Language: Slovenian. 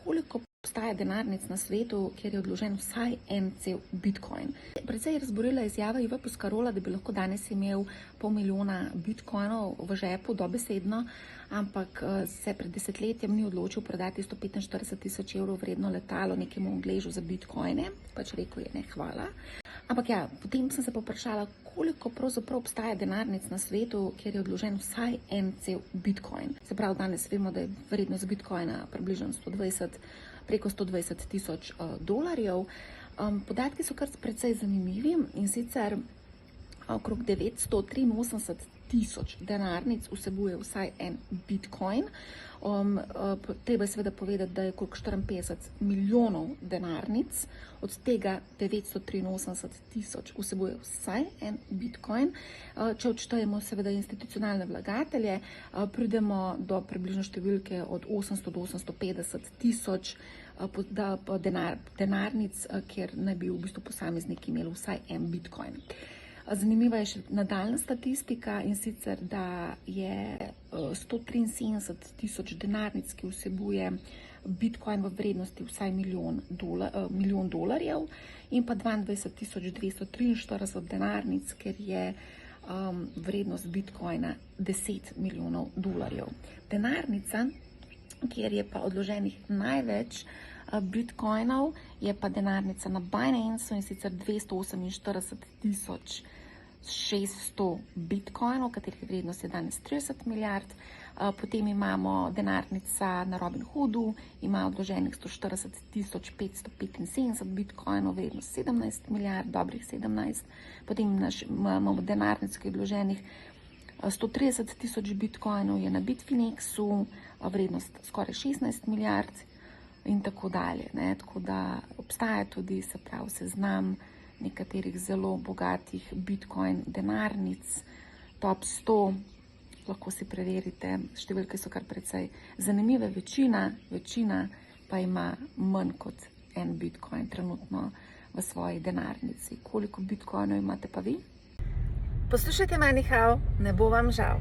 koliko obstaja denarnic na svetu, kjer je odložen vsaj en cel bitcoin. Precej je razborila izjava Iva Boscarola, da bi lahko danes imel $500,000 bitcoinov v žepu, dobesedno, ampak se pred desetletjem ni odločil prodati 145,000 vredno letalo nekemu Angležu za bitcoine, pač rekel je ne, hvala. Ampak ja, potem sem se poprašala, koliko pravzaprav obstaja denarnic na svetu, kjer je odložen vsaj en cel bitcoin. Se pravi, danes vemo, da je vrednost bitcoina približno preko $120,000. Podatki so kar precej zanimivi, in sicer okrog 983,000 denarnic vsebuje vsaj en bitcoin. Treba je seveda povedati, da je okrog 54 milijonov denarnic, od tega 983,000 vsebuje vsaj en bitcoin. Če odštejemo seveda institucionalne vlagatelje, pridemo do približno številke od 800 do 850,000 denarnic, kjer naj bi v bistvu posamezniki imeli vsaj en bitcoin. Zanimiva je še nadaljna statistika, in sicer, da je 173,000 denarnic, ki vsebuje bitcoin v vrednosti vsaj milijon dolarjev, in pa 22,243 denarnic, ker je vrednost bitcoina 10 milijonov dolarjev. Denarnica, kjer je pa odloženih največ bitcoinov, je pa denarnica na Binance, in sicer 248,600 bitcoinov, katerih vrednost je danes 30 milijard. Potem imamo denarnica na Robinhoodu, ima odloženih 140,575 bitcoinov, vrednost 17 milijard, dobrih 17. Potem imamo denarnic, ki je odloženih 130,000 bitcoinov, je na Bitfinexu, vrednost skoraj 16 milijard in tako dalje. Tako da obstaja tudi, se pravi, seznam nekaterih zelo bogatih bitcoin denarnic, top 100, lahko si preverite, številke so kar precej zanimive, večina pa ima manj kot en bitcoin trenutno v svoji denarnici. Koliko bitcoinov imate pa vi? Poslušajte me anyhow, ne bo vam žal.